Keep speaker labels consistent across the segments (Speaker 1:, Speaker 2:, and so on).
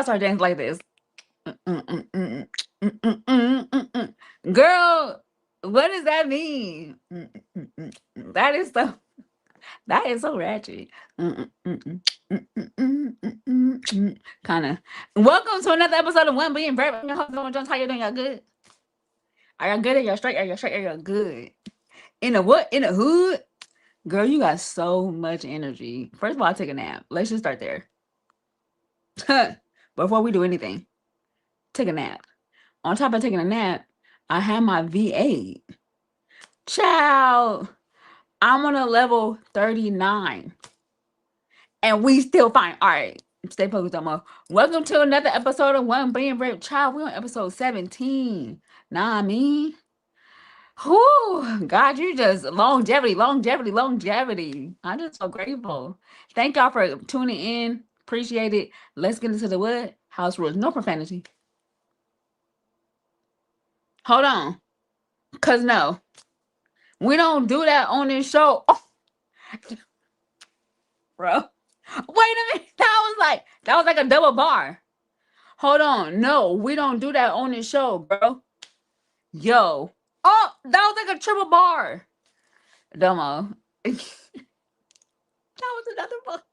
Speaker 1: I start dancing like this? Girl, what does that mean? That is so ratchet. Kind of. Welcome to another episode of One Being Brave. I'm your host, Domo Jones. How you doing? Y'all good? Are y'all good? Are y'all straight? Are y'all straight? Are y'all good? In the what? In the hood? Girl, you got so much energy. First of all, take a nap. Let's just start there. Before we do anything, take a nap. On top of taking a nap, I have my V8. Child, I'm on a level 39. And we still fine. All right. Stay focused on more. Welcome to another episode of One Being Brave. Child, we're on episode 17. Nah, I mean. Whoo, God, you just longevity. I'm just so grateful. Thank y'all for tuning in. Appreciate it. Let's get into the what? House rules. No profanity. Hold on. Because no. We don't do that on this show. Oh. Bro. Wait a minute. That was like a double bar. Hold on. No, we don't do that on this show, bro. Yo. Oh, that was like a triple bar. Domo. That was another bar.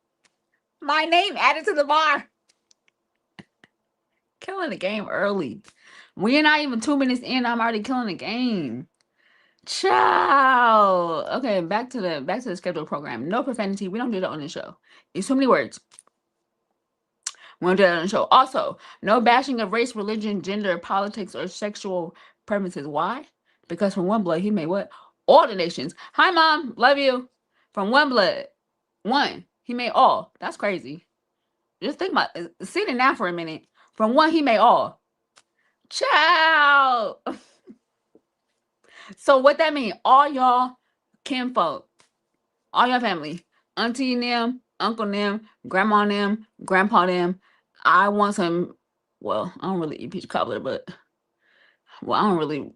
Speaker 1: My name added to the bar. Killing the game early. We're not even 2 minutes in. I'm already killing the game. Ciao. Okay, back to the scheduled program. No profanity. We don't do that on the show. It's too many words. We don't do that on the show. Also, no bashing of race, religion, gender, politics, or sexual preferences. Why? Because from one blood, he made what? All the nations. Hi, Mom. Love you. From one blood. One. He made all. That's crazy. Just think about it. Sit it now for a minute. From one, he made all. Ciao. So what that mean? All y'all kinfolk. All your family. Auntie them, uncle them, grandma them, grandpa them. I want some, well, I don't really eat peach cobbler, but, well, I don't really,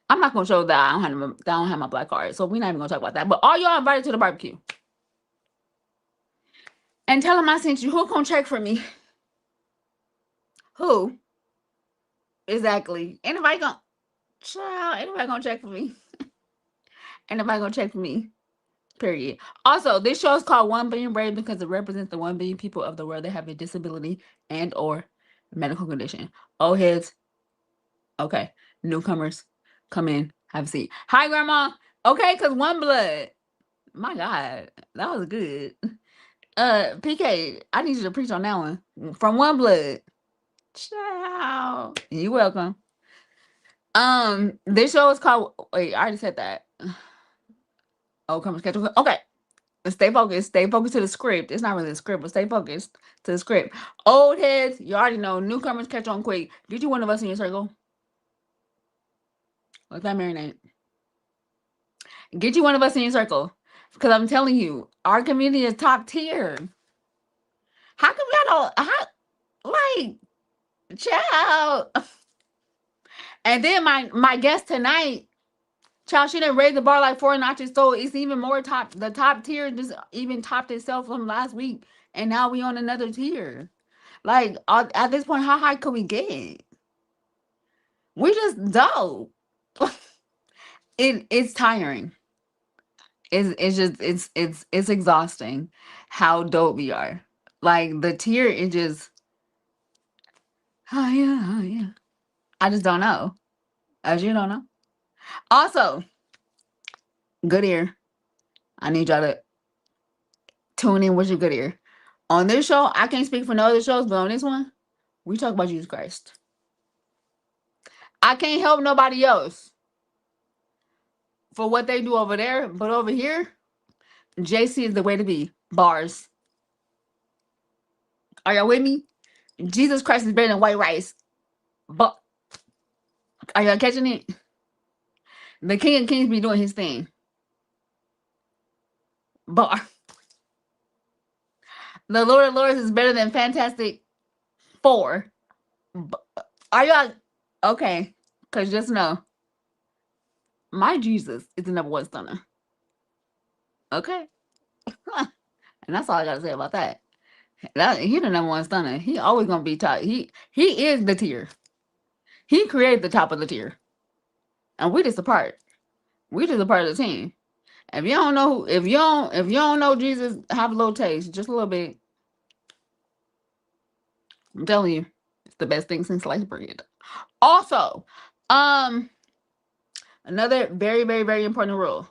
Speaker 1: I'm not going to show that I don't have my black card, so we're not even going to talk about that. But all y'all invited to the barbecue. And tell them I sent you. Who going to check for me? Who? Exactly. Anybody going to check for me? Anybody going to check for me? Period. Also, this show is called One Being Brave because it represents the 1 billion people of the world that have a disability and or medical condition. Old heads, okay. Newcomers, come in, have a seat. Hi, Grandma. Okay, because one blood. My God, that was good. PK, I need you to preach on that one. From one blood. Ciao. You're welcome. This show is called. Wait, I already said that. Oh, come on, schedule. Okay. Stay focused. Stay focused to the script. It's not really a script, but stay focused to the script. Old heads, you already know. Newcomers, catch on quick. Get you one of us in your circle. What's that marinate? Get you one of us in your circle. Because I'm telling you, our community is top tier. How come y'all don't, child. And then my guest tonight, child, she didn't raise the bar like 4 notches, so it's even more top. The top tier just even topped itself from last week, and now we on another tier. Like at this point, how high could we get? We just dope. It's tiring. It's exhausting how dope we are. Like the tier is just oh yeah. I just don't know. As you don't know. Also, good ear. I need y'all to tune in with your good ear. On this show, I can't speak for no other shows, but on this one, we talk about Jesus Christ. I can't help nobody else for what they do over there, but over here, JC is the way to be. Bars. Are y'all with me? Jesus Christ is better than white rice. But are y'all catching it? The King of Kings be doing his thing. Bar. The Lord of Lords is better than Fantastic Four. Are y'all okay? Because just know, my Jesus is the number one stunner. Okay? And that's all I got to say about that. He the number one stunner. He always gonna be top. He is the tier. He created the top of the tier, and we just a part. We just a part of the team. If you don't know, if you don't know Jesus, have a little taste, just a little bit. I'm telling you, it's the best thing since sliced bread. Also, um, another very, very, very important rule.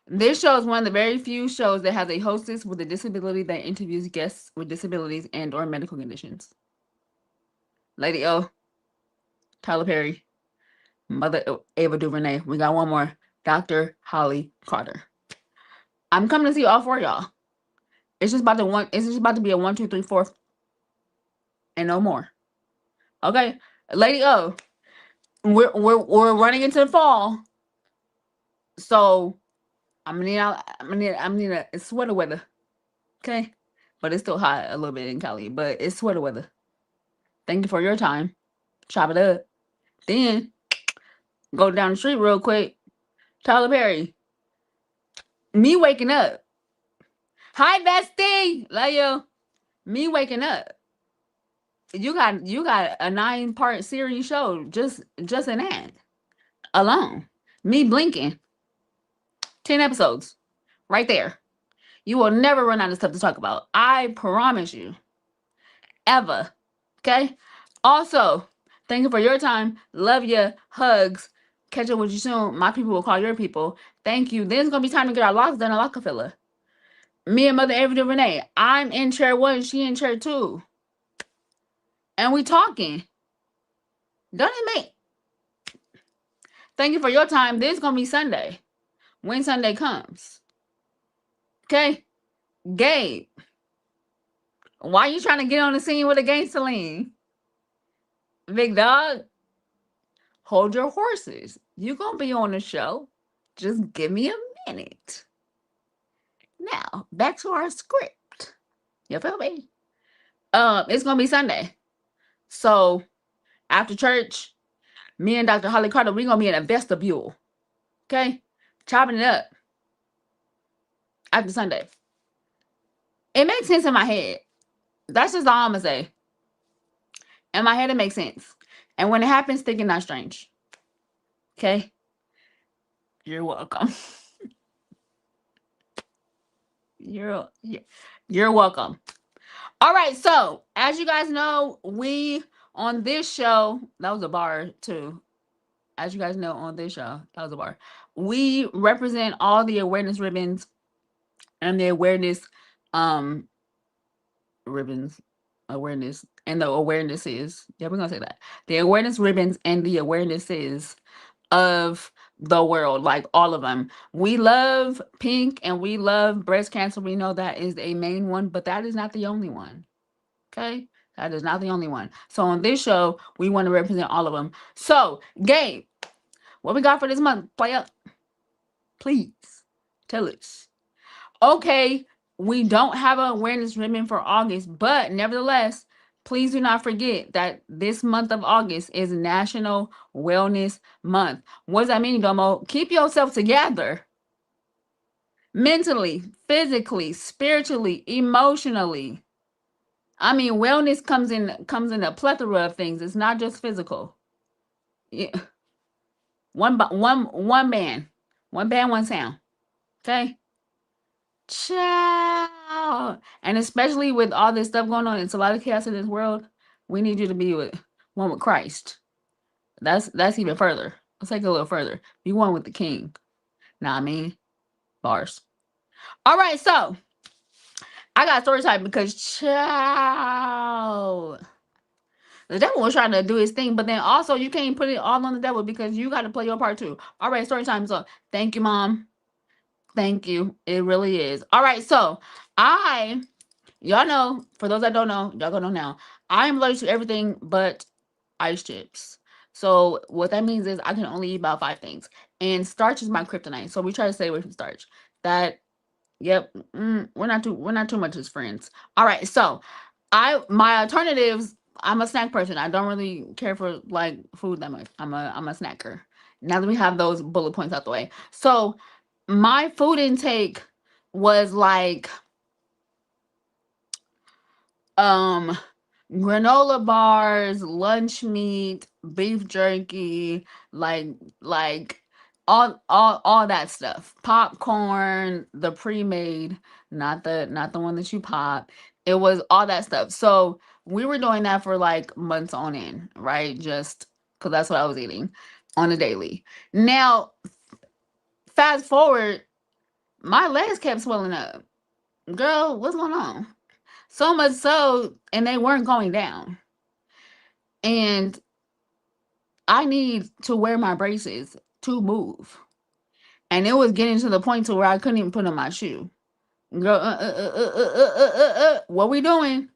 Speaker 1: This show is one of the very few shows that has a hostess with a disability that interviews guests with disabilities and/or medical conditions. Lady O, Tyler Perry, Mother Ava DuVernay. We got one more, Dr. Holly Carter. I'm coming to see all four of y'all. It's just about to one. It's just about to be a 1, 2, 3, 4, and no more. Okay, Lady O, we're running into the fall, so I'm gonna need a sweater weather. Okay, but it's still hot a little bit in Cali, but it's sweater weather. Thank you for your time. Chop it up. Then go down the street real quick. Tyler Perry. Me waking up. Hi, bestie. Love you. Me waking up. You got a 9-part series show just in that alone. Me blinking. 10 episodes. Right there. You will never run out of stuff to talk about. I promise you. Ever. Okay? Also, thank you for your time. Love you. Hugs. Catch up with you soon. My people will call your people. Thank you. Then it's going to be time to get our locks done at Lockefiller. Me and Mother Avery Renee. I'm in chair 1. She in chair 2. And we talking. Don't it make? Thank you for your time. This is going to be Sunday. When Sunday comes. Okay? Gabe. Why you trying to get on the scene with a gangster lean? Big dog. Hold your horses. You going to be on the show. Just give me a minute. Now, back to our script. You feel me? It's going to be Sunday. So, after church, me and Dr. Holly Carter, we're going to be in a vestibule. Okay? Chopping it up. After Sunday. It makes sense in my head. That's just all I'm going to say. In my head, it makes sense. And when it happens, think it not strange. Okay? You're welcome. You're welcome. All right, so as you guys know, we on this show, that was a bar too. As you guys know, on this show, that was a bar. We represent all the awareness ribbons and the awareness ribbons, awareness, and the awarenesses. Yeah, we're gonna say that. The awareness ribbons and the awarenesses of the world, like all of them. We love pink and we love breast cancer. We know that is a main one, but that is not the only one. Okay? That is not the only one. So on this show, we want to represent all of them. So, Gabe, what we got for this month? Play up. Please tell us. Okay, we don't have an awareness ribbon for August, but nevertheless, please do not forget that this month of August is National Wellness Month. What does that mean, Domo? Keep yourself together. Mentally, physically, spiritually, emotionally. I mean, wellness comes in a plethora of things. It's not just physical. Yeah. One band, one sound. Okay? Ciao. And especially with all this stuff going on, it's a lot of chaos in this world. We need you to be one with Christ. That's even further. Let's take it a little further. Be one with the King. Nah, I mean, bars. All right, so I got story time because ciao. The devil was trying to do his thing, but then also you can't put it all on the devil because you got to play your part too. All right, story time. So thank you, Mom. Thank you. It really is. All right, so y'all know, for those that don't know, y'all gonna know now. I am allergic to everything but ice chips. So what that means is I can only eat about 5 things. And starch is my kryptonite. So we try to stay away from starch. Yep, we're not too much as friends. All right, so my alternatives, I'm a snack person. I don't really care for like food that much. I'm a snacker. Now that we have those bullet points out the way. So my food intake was like Um, granola bars, lunch meat, beef jerky, like like all that stuff. Popcorn, the pre-made, not the one that you pop. It was all that stuff. So we were doing that for like months on end, right? Just because that's what I was eating on a daily. Now, fast forward, my legs kept swelling up. Girl, what's going on? So much so, and they weren't going down. And I need to wear my braces to move. And it was getting to the point to where I couldn't even put on my shoe. Girl, what we doing?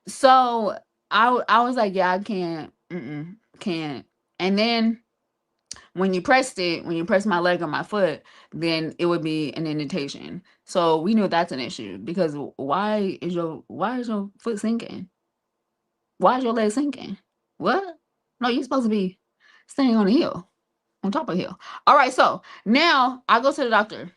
Speaker 1: So I was like, yeah, I can't, can't. And then when you press my leg or my foot, then it would be an indentation. So we knew that's an issue because why is your foot sinking? Why is your leg sinking? What? No, you're supposed to be standing on a hill, on top of a hill. All right, so now I go to the doctor.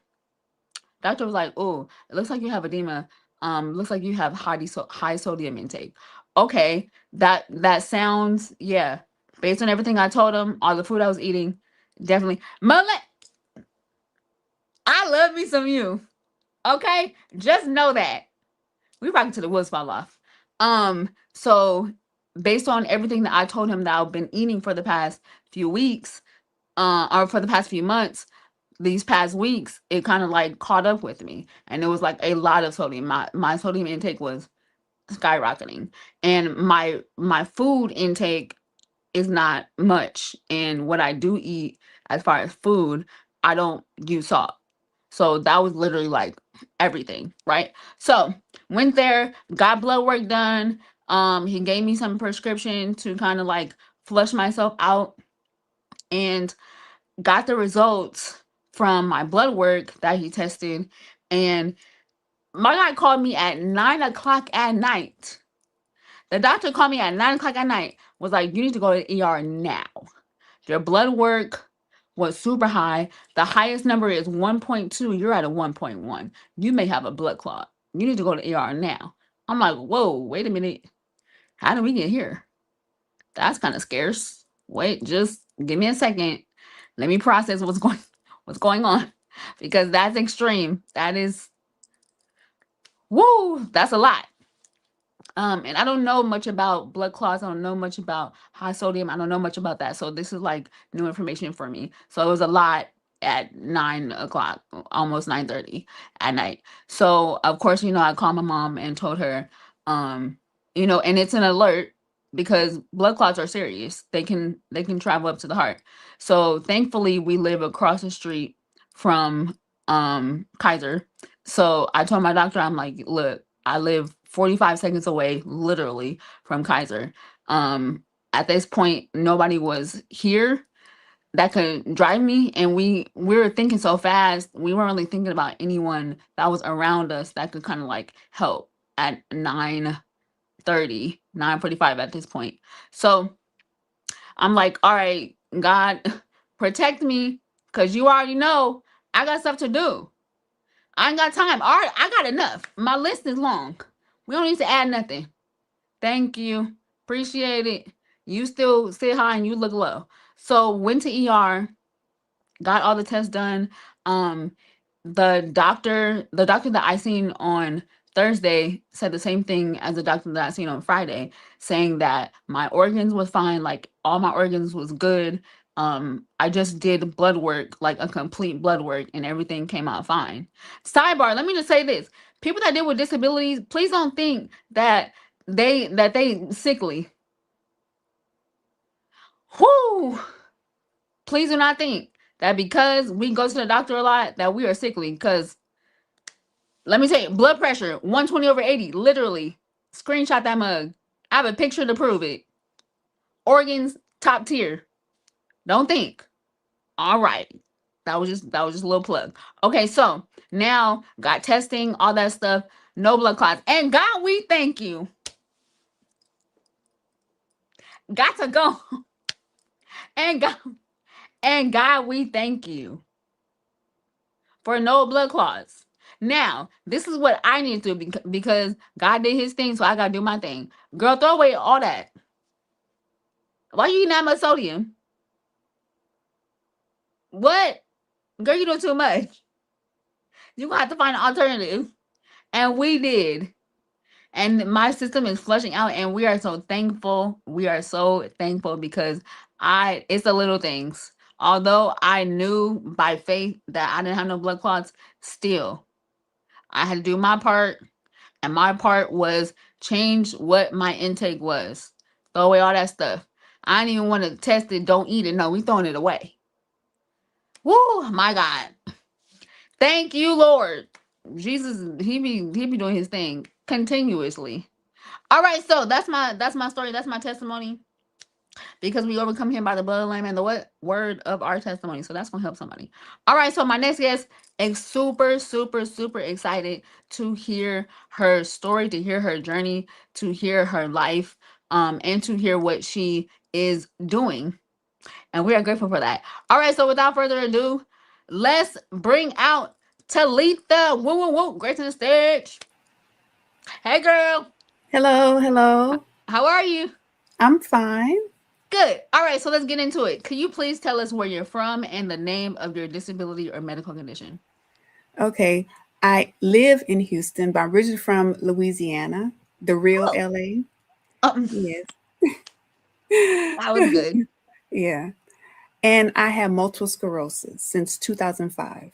Speaker 1: Doctor was like, "Oh, it looks like you have edema. Looks like you have high sodium intake." Okay, that sounds, yeah. Based on everything I told him, all the food I was eating, definitely. Mullet, I love me some you. Okay, just know that we rocking to the woods fall off. So based on everything that I told him that I've been eating for the past few weeks, or for the past few months, these past weeks, it kind of like caught up with me, and it was like a lot of sodium. My sodium intake was skyrocketing, and my food intake is not much. And what I do eat, as far as food, I don't use salt. So that was literally like everything, right? So went there, got blood work done. He gave me some prescription to kind of like flush myself out, and got the results from my blood work that he tested. And my guy called me at 9 o'clock at night. The doctor called me at 9 o'clock at night, was like, you need to go to the ER now. Your blood work was super high. The highest number is 1.2. You're at a 1.1. You may have a blood clot. You need to go to ER now. I'm like, whoa, wait a minute. How did we get here? That's kind of scarce. Wait, just give me a second. Let me process what's going on. Because that's extreme. That is, woo, that's a lot. And I don't know much about blood clots. I don't know much about high sodium. I don't know much about that. So this is like new information for me. So it was a lot at 9 o'clock, almost 9:30 at night. So of course, I called my mom and told her, um, and it's an alert because blood clots are serious. They can travel up to the heart. So thankfully we live across the street from Kaiser. So I told my doctor, I'm like, look, I live 45 seconds away, literally, from Kaiser. At this point, nobody was here that could drive me, and we were thinking so fast, we weren't really thinking about anyone that was around us that could kind of like help at 9:30, 9:45 at this point. So I'm like, all right, God, protect me, because you already know I got stuff to do. I ain't got time. All right, I got enough. My list is long. We don't need to add nothing. Thank you. Appreciate it. You still sit high and you look low. So went to ER, got all the tests done. Um, the doctor that I seen on Thursday said the same thing as the doctor that I seen on Friday, saying that my organs was fine, like all my organs was good. I just did blood work, like a complete blood work, and everything came out fine. Sidebar, let me just say this. People that deal with disabilities, please don't think that they sickly. Whoo! Please do not think that because we go to the doctor a lot that we are sickly. Because let me tell you, blood pressure 120/80, literally. Screenshot that mug. I have a picture to prove it. Organs top tier. Don't think. All right. That was just a little plug. Okay, so now got testing, all that stuff, no blood clots. And God, we thank you. Got to go. And God, we thank you for no blood clots. Now, this is what I need to do because God did his thing, so I gotta do my thing. Girl, throw away all that. Why you eating that much sodium? What? Girl, you doing too much. You gonna have to find an alternative. And we did. And my system is flushing out, and we are so thankful. We are so thankful because it's the little things. Although I knew by faith that I didn't have no blood clots, still I had to do my part, and my part was change what my intake was. Throw away all that stuff. I didn't even want to test it. Don't eat it. No, we throwing it away. Woo, my God. Thank you, Lord. Jesus, he be doing his thing continuously. All right, so that's my story. That's my testimony. Because we overcome him by the blood of the Lamb and the what word of our testimony. So that's gonna help somebody. All right, so my next guest is super, super, super excited to hear her story, to hear her journey, to hear her life, and to hear what she is doing. And we are grateful for that. All right, so without further ado, let's bring out Talitha. Woo, woo, woo. Grace on the stage. Hey, girl.
Speaker 2: Hello, hello.
Speaker 1: How are you?
Speaker 2: I'm fine.
Speaker 1: Good. All right, so let's get into it. Could you please tell us where you're from and the name of your disability or medical condition?
Speaker 2: Okay. I live in Houston, but I'm originally from Louisiana, the real
Speaker 1: Oh,
Speaker 2: LA.
Speaker 1: um,
Speaker 2: Yes.
Speaker 1: that was good.
Speaker 2: Yeah. And I have multiple sclerosis since 2005.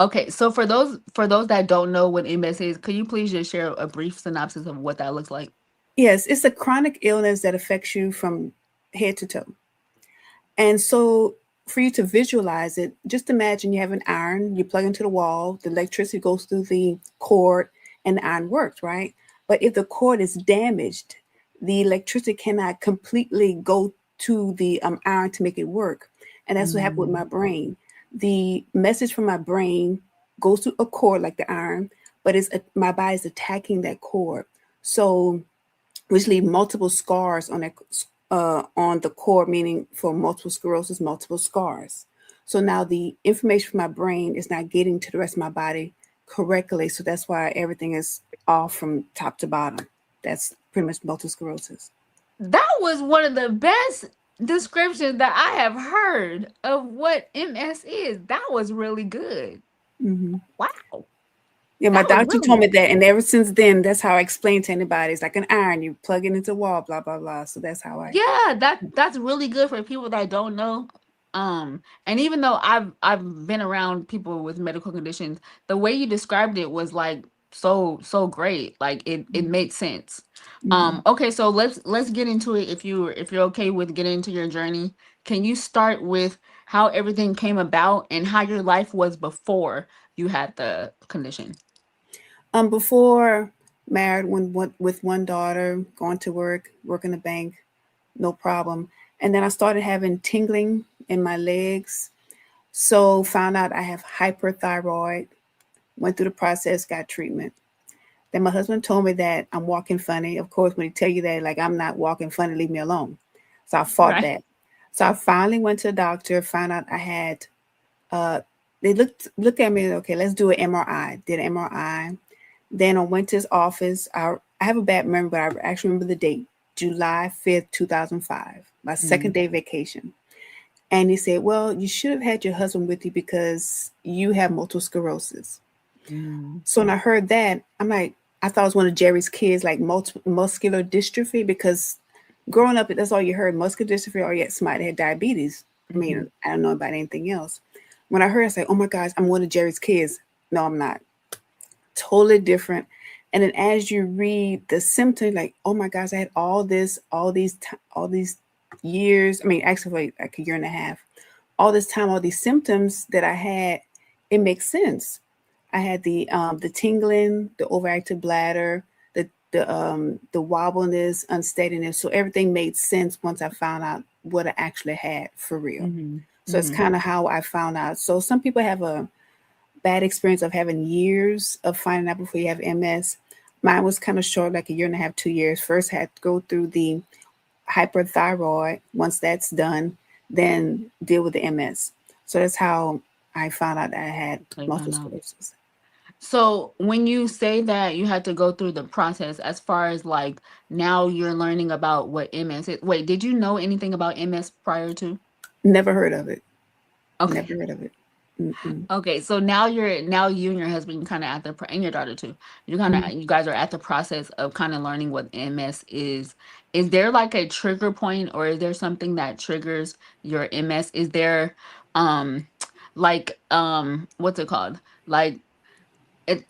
Speaker 1: Okay, so for those that don't know what MS is, could you please just share a brief synopsis of what that looks like?
Speaker 2: Yes, it's a chronic illness that affects you from head to toe. And so for you to visualize it, just imagine you have an iron, you plug into the wall, the electricity goes through the cord, and the iron works, right? But if the cord is damaged, the electricity cannot completely go to the iron to make it work. And that's what happened with
Speaker 1: Mm,
Speaker 2: my brain. The message from my brain goes to a cord like the iron, but my body is attacking that cord. So which leave multiple scars on the cord, meaning for multiple sclerosis, multiple scars. So now the information from my brain is not getting to the rest of my body correctly. So that's why everything is off from top to bottom. That's pretty much multiple sclerosis.
Speaker 1: that was one of the best descriptions that I have heard of what MS is. That was really good.
Speaker 2: Hmm.
Speaker 1: Wow.
Speaker 2: Yeah, my
Speaker 1: That was
Speaker 2: doctor
Speaker 1: really
Speaker 2: told me
Speaker 1: good.
Speaker 2: that, and ever since then, that's how I explain to anybody. It's like an iron, you plug it into a wall, blah blah blah. So that's how I.
Speaker 1: Yeah, that's really good for people that don't know. And even though I've been around people with medical conditions, the way you described it was like so great. Like it made sense.
Speaker 2: Mm-hmm.
Speaker 1: Okay, so let's get into it if you're okay with getting into your journey. Can you start with how everything came about and how your life was before you had the condition?
Speaker 2: Before married, with one daughter, going to work, working the bank, no problem. And then I started having tingling in my legs. So found out I have hyperthyroid. Went through the process, got treatment. Then my husband told me that I'm walking funny. Of course, when he tell you that, like I'm not walking funny, leave me alone. So I fought
Speaker 1: Right.
Speaker 2: that. So I finally went to the doctor, found out I had uh they looked at me, okay, let's do an MRI. Did an MRI. Then I went to his office. I have a bad memory, but I actually remember the date. July 5th, 2005. My second
Speaker 1: Mm,
Speaker 2: day vacation. And he said, well, you should have had your husband with you because you have multiple sclerosis.
Speaker 1: mm,
Speaker 2: So when I heard that, I'm like, I thought it was one of Jerry's kids, like muscular dystrophy, because growing up, that's all you heard, muscular dystrophy, or yet somebody had diabetes. I mean,
Speaker 1: mhm.
Speaker 2: I don't know about anything else. When I heard, I said, oh my gosh, I'm one of Jerry's kids. No, I'm not. Totally different. And then as you read the symptoms, like, oh my gosh, I had all these years. I mean, actually, like a year and a half. All this time, all these symptoms that I had, it makes sense. I had the tingling, the overactive bladder, the wobbliness, unsteadiness. So everything made sense once I found out what I actually had for real.
Speaker 1: Mhm.
Speaker 2: So it's
Speaker 1: Mhm.
Speaker 2: kind of how I found out. So some people have a bad experience of having years of finding out before you have MS. Mine was kind of short, like a year and a half, 2 years. First, had to go through the hyperthyroid. Once that's done, then deal with the MS. So that's how I found out that I had
Speaker 1: So you
Speaker 2: multiple
Speaker 1: found out.
Speaker 2: sclerosis.
Speaker 1: So when you say that you had to go through the process, as far as like now you're learning about what MS is. Wait, did you know anything about MS prior to?
Speaker 2: Never heard of it.
Speaker 1: Okay.
Speaker 2: Never heard of it. Mm-mm.
Speaker 1: Okay, so now you and your husband kind of at the and your daughter too.
Speaker 2: Mhm.
Speaker 1: You guys are at the process of kind of learning what MS is. Is there like a trigger point, or is there something that triggers your MS? Is there um what's it called? Like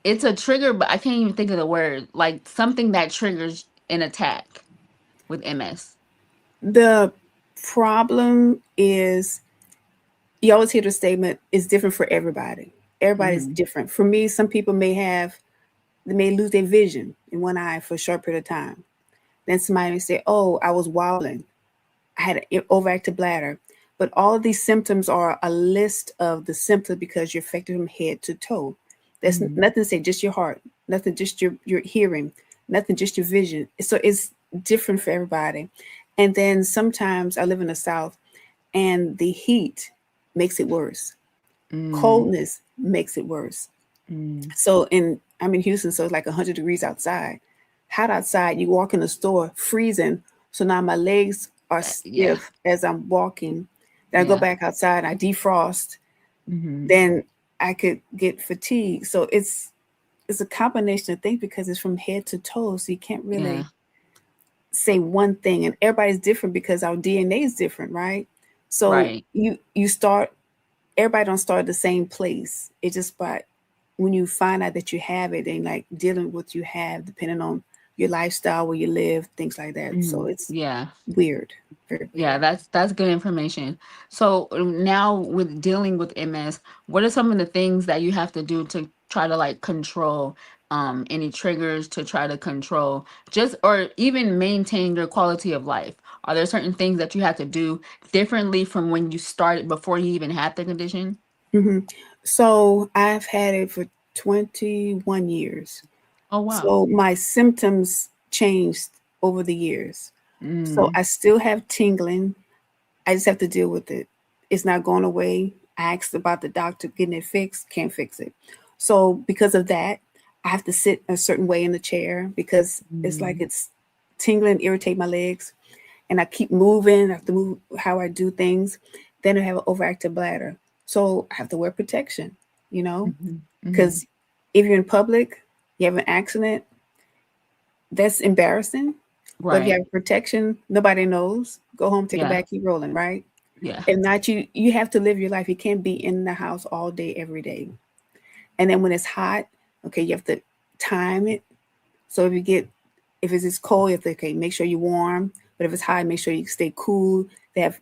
Speaker 1: it's a trigger, but I can't even think of the word. Like something that triggers an attack with MS.
Speaker 2: The problem is you always hear the statement is different for everybody. Everybody's
Speaker 1: Mm-hmm.
Speaker 2: different. For me, some people they may lose their vision in one eye for a short period of time. Then somebody may say, "Oh, I was wobbling. I had an overactive bladder." But all of these symptoms are a list of the symptoms because you're affected from head to toe. There's
Speaker 1: Mm-hmm.
Speaker 2: nothing to say just your heart, nothing just your hearing, nothing just your vision. So it's different for everybody. And then sometimes I live in the South and the heat makes it worse. Coldness makes it worse.
Speaker 1: Mm-hmm.
Speaker 2: I'm in Houston, so it's like 100 degrees outside. Hot outside, you walk in the store, freezing. So now my legs are
Speaker 1: Yeah.
Speaker 2: stiff as I'm walking. Then I go
Speaker 1: Yeah.
Speaker 2: back outside, I defrost,
Speaker 1: Mm-hmm.
Speaker 2: then I could get fatigue. So it's a combination of things because it's from head to toe. So you can't
Speaker 1: Yeah.
Speaker 2: really say one thing. And everybody's different because our DNA is different, right? So
Speaker 1: Right.
Speaker 2: you start everybody don't start at the same place. It's just by when you find out that you have it and like dealing with what you have, depending on your lifestyle, where you live, things like that. So
Speaker 1: Mm-hmm.
Speaker 2: it's
Speaker 1: Yeah.
Speaker 2: weird, very weird.
Speaker 1: Yeah, that's good information. So now with dealing with MS, what are some of the things that you have to do to try to like control any triggers, to try to control just or even maintain your quality of life? Are there certain things that you have to do differently from when you started before you even had the condition?
Speaker 2: hmm So I've had it for 21 years.
Speaker 1: Oh wow.
Speaker 2: So my symptoms changed over the years. So
Speaker 1: Mm,
Speaker 2: I still have tingling. I just have to deal with it. It's not going away. I asked about the doctor getting it fixed, can't fix it. So because of that, I have to sit a certain way in the chair because it's like
Speaker 1: mm,
Speaker 2: it's tingling, irritate my legs, and I keep moving. I have to move how I do things. Then I have an overactive bladder, so I have to wear protection. You know,
Speaker 1: mhm, mhm.
Speaker 2: because if you're in public, you have an accident, that's embarrassing. But if you
Speaker 1: Right.
Speaker 2: have protection, nobody knows. Go home, take a
Speaker 1: Yeah.
Speaker 2: bath, keep rolling, right?
Speaker 1: Yeah.
Speaker 2: If not, you have to live your life. You can't be in the house all day, every day. And then when it's hot, okay, you have to time it. So if it's just cold, you have to okay, make sure you're warm. But if it's hot, make sure you stay cool. They have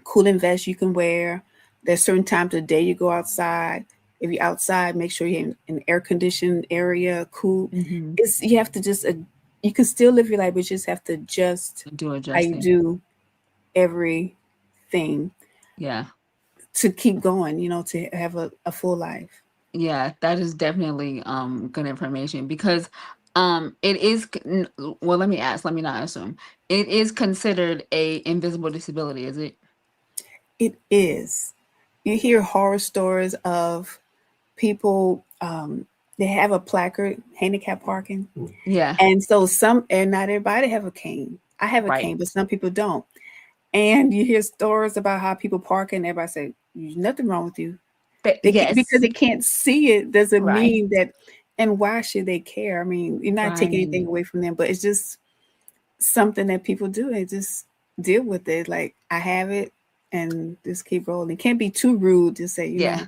Speaker 2: cooling vests you can wear. There's certain times of the day you go outside. If you're outside, make sure you're in an air conditioned area, cool.
Speaker 1: Hmm.
Speaker 2: It's you have to just you can still live your life, but you just have to adjust
Speaker 1: Do
Speaker 2: how you
Speaker 1: adjusting.
Speaker 2: do everything
Speaker 1: Yeah.
Speaker 2: to keep going, to have a full life.
Speaker 1: Yeah, that is definitely good information because it is well, let me ask, let me not assume. It is considered a invisible disability, is it?
Speaker 2: It is. You hear horror stories of people, they have a placard, handicap parking.
Speaker 1: Yeah,
Speaker 2: And so and not everybody have a cane. I have a
Speaker 1: right.
Speaker 2: cane, but some people don't. And you hear stories about how people park and everybody say, there's nothing wrong with you. They can't, because
Speaker 1: Yes.
Speaker 2: they can't see it doesn't
Speaker 1: Right.
Speaker 2: mean that, and why should they care? I mean, you're not taking
Speaker 1: Right.
Speaker 2: anything away from them, but it's just something that people do and just deal with it. Like I have it and just keep rolling. Can't be too rude to say,
Speaker 1: Yeah.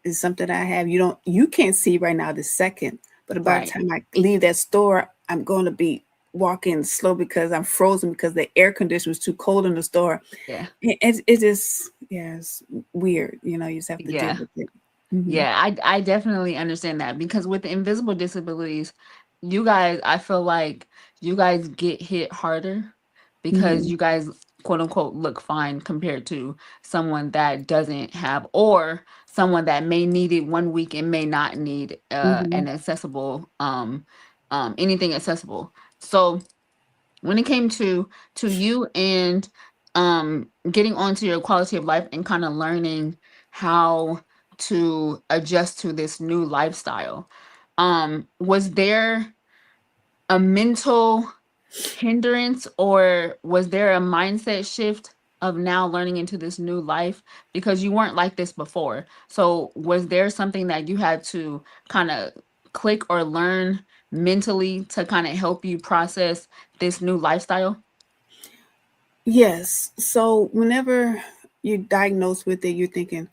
Speaker 2: it's something I have. You can't see right now this second, but by the
Speaker 1: Right.
Speaker 2: time I leave that store, I'm going to be walking slow because I'm frozen because the air conditioner was too cold in the store.
Speaker 1: Yeah.
Speaker 2: It is, yeah, it's weird. You just have to deal
Speaker 1: Yeah.
Speaker 2: with it. Hmm
Speaker 1: Yeah, I definitely understand that because with the invisible disabilities, you guys, I feel like you guys get hit harder because
Speaker 2: hmm
Speaker 1: you guys quote unquote look fine compared to someone that doesn't have or someone that may need it 1 week and may not need
Speaker 2: hmm
Speaker 1: an accessible anything accessible. So when it came to you and getting onto your quality of life and kind of learning how to adjust to this new lifestyle. Was there a mental hindrance, or was there a mindset shift of now learning into this new life, because you weren't like this before? So was there something that you had to kind of click or learn mentally to kind of help you process this new lifestyle?
Speaker 2: Yes. So whenever you're diagnosed with it, you're thinking,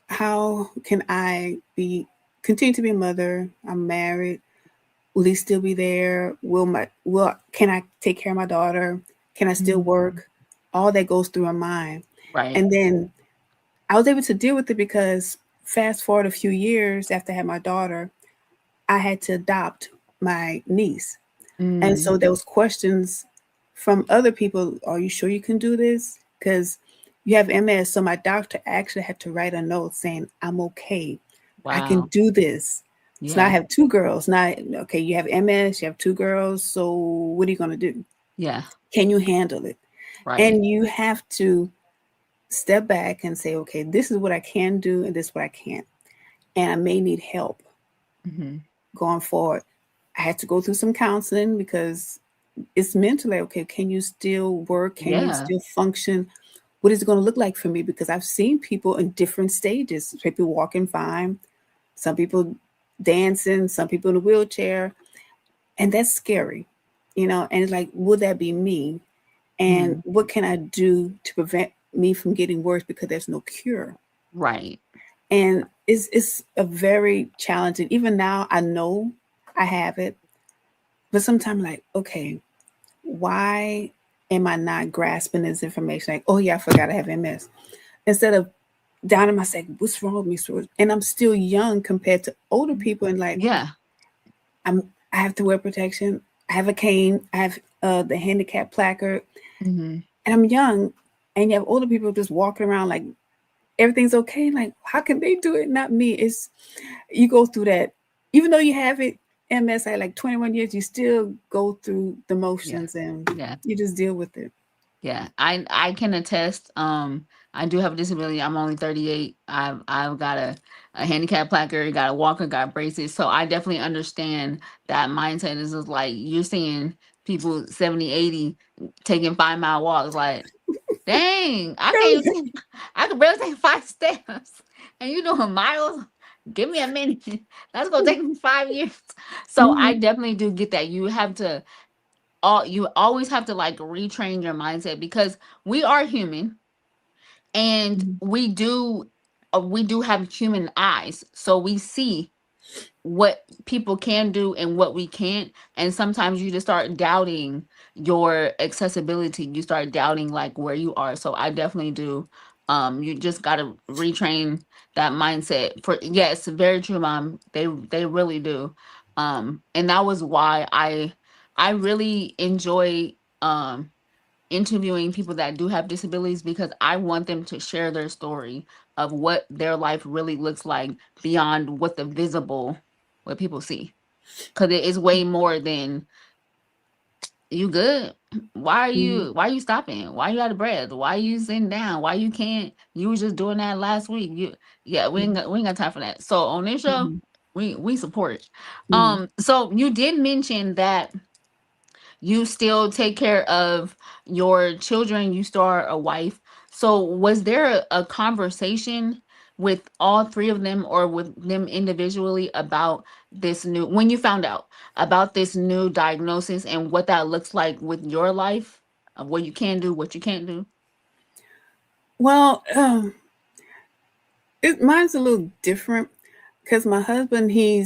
Speaker 2: how can I be continue to be a mother? I'm married. Will he still be there? Will can I take care of my daughter? Can I still
Speaker 1: Mhm.
Speaker 2: work? All that goes through my mind.
Speaker 1: Right.
Speaker 2: And then I was able to deal with it because fast forward a few years after I had my daughter, I had to adopt my niece. And
Speaker 1: Mm.
Speaker 2: so there was questions from other people, are you sure you can do this? Because you have MS. So my doctor actually had to write a note saying, I'm okay. I can
Speaker 1: Wow.
Speaker 2: do this. So now I
Speaker 1: Yeah.
Speaker 2: have two girls. Now, okay, you have MS, you have two girls. So what are you going to do?
Speaker 1: Yeah.
Speaker 2: Can you handle it?
Speaker 1: Right.
Speaker 2: And you have to step back and say, okay, this is what I can do and this is what I can't. And I may need help
Speaker 1: Hmm.
Speaker 2: going forward. I had to go through some counseling because it's mentally okay. Can you still work? Can you
Speaker 1: Yeah.
Speaker 2: still function? What is it going to look like for me? Because I've seen people in different stages. People walking fine, some people dancing, some people in a wheelchair, and that's scary, And it's like, will that be me? And
Speaker 1: Mm.
Speaker 2: what can I do to prevent me from getting worse? Because there's no cure,
Speaker 1: Right.
Speaker 2: and it's a very challenging. Even now, I know I have it, but sometimes like, okay, why am I not grasping this information? Like, oh yeah, I forgot I have MS. Instead of down in myself, what's wrong with me? And I'm still young compared to older people, and like
Speaker 1: Yeah.
Speaker 2: I'm, I have to wear protection. I have a cane. I have the handicap placard,
Speaker 1: Hmm.
Speaker 2: and I'm young. And you have older people just walking around like everything's okay. Like, how can they do it? Not me. It's you go through that, even though you have it MS at like 21 years, you still go through the
Speaker 1: Yeah.
Speaker 2: motions and
Speaker 1: Yeah.
Speaker 2: you just deal with it.
Speaker 1: Yeah, I can attest. I do have a disability. I'm only 38. I've got a handicap placard, got a walker, got braces. So I definitely understand that mindset. Is just like you're seeing people 70, 80 taking 5 mile walks. Like, dang, I can't even take, I can barely take 5 steps, and you doing miles. Give me a minute. That's gonna take me 5 years. So I
Speaker 2: Mhm.
Speaker 1: definitely do get that. You have to you always have to like retrain your mindset, because we are human, and
Speaker 2: Mhm.
Speaker 1: we do have human eyes, so we see what people can do and what we can't. And sometimes you just start doubting your accessibility, you start doubting like where you are. So I definitely do. You just got to retrain that mindset. For yes, very true, mom, they really do. And that was why I really enjoy um interviewing people that do have disabilities, because I want them to share their story of what their life really looks like beyond what the visible, what people see. Because it is way more than you good.
Speaker 2: Mhm.
Speaker 1: Why are you stopping? Why you out of breath? Why you sitting down? Why you can't? You was just doing that last week. Yeah, we ain't got time for that. So on this show,
Speaker 2: Mhm.
Speaker 1: we support it.
Speaker 2: Mhm.
Speaker 1: So you did mention that you still take care of your children, you still are a wife. So was there a conversation with all three of them, or with them individually, about this new, when you found out about this new diagnosis and what that looks like with your life, of what you can do, what you can't do?
Speaker 2: Well, mine's a little different because my husband, he